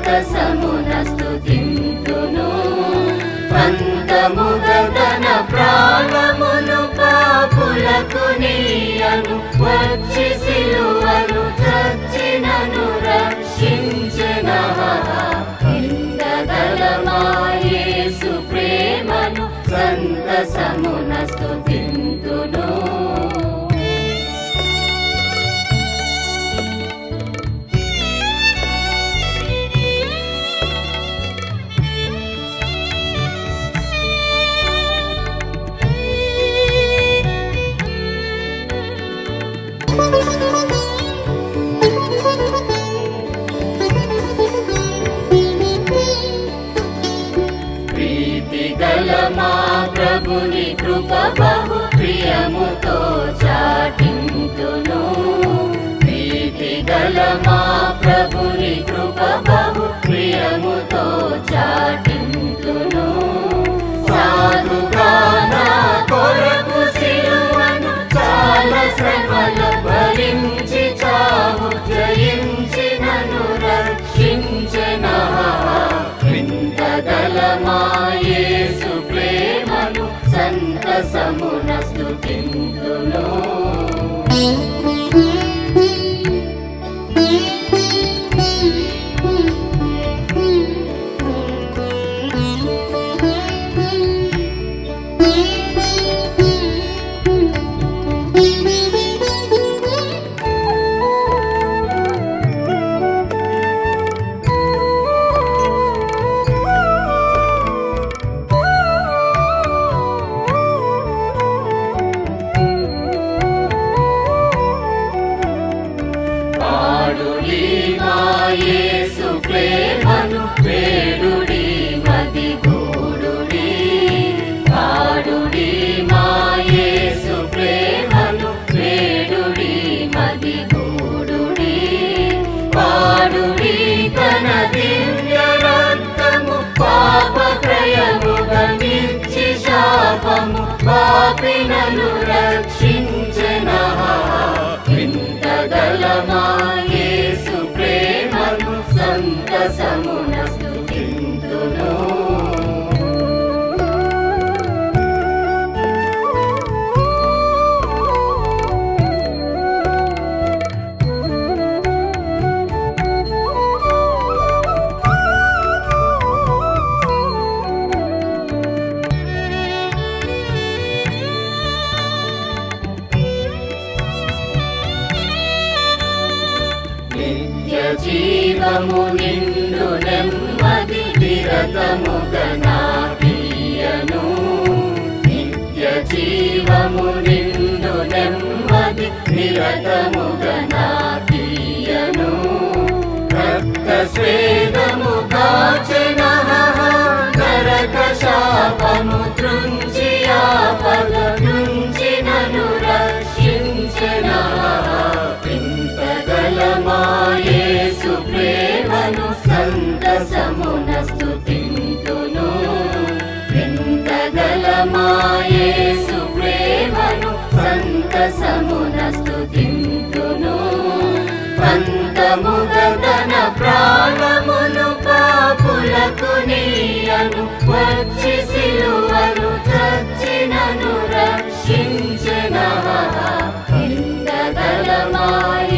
సంతసమున స్తుతింతును. పంతముగా తన ప్రాణమును పాపులకు నీయను, వచ్చి సిలువను చచ్చినను రక్షించెన. ఇందగలమా యేసు ప్రేమను, సంతసమున స్తుతింతును. ప్రీతిగలమా ప్రభుని కృప బహు ప్రియముతో చాటింతును. ప్రీతిగలమా ప్రభుని కృప బహు ప్రియముతో చాటింతును. సాధుగా నా కొరకు సిలువను చాలా శ్రమల భరించి చావు జయించినను రక్షించెన. వింతగలమా యేసు ప్రేమను, సంతసమున స్తుతింతును. పాడుడి మా యేసు ప్రేమను, వేడుడి మది గూడుడి. పాడుడి మా యేసు ప్రేమను, వేడుడి మది గూడుడి. పాడుడి తన దివ్య రక్తము, పాపత్రయము గమించి శాపము పాపినను రక్షించెన. వింతగలమా యేసు ప్రేమను, సంతసమున స్తుతింతును. నిత్య జీవము నిండు నెమ్మది నిరతముగా నాకియ్యను. నిత్య జీవము నిండు నెమ్మది నిరతముగా నాకియ్యను. రక్త స్వేదము కాచెన నరక శాపము త్రుంచి ఆపద నుంచి నన్ను రక్షించెన. వింతగలమా యేసు ప్రేమను, సంతసమున స్తుతింతును. వింతగలమా యేసు ప్రేమను, సంతసమున స్తుతింతును. పంతముగా తన ప్రాణమును పాపులకు నీయను, వచ్చి సిలువను చచ్చినను రక్షించెన. ఇందగలమా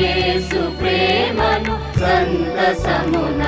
యేసు ప్రేమను, సంతసమున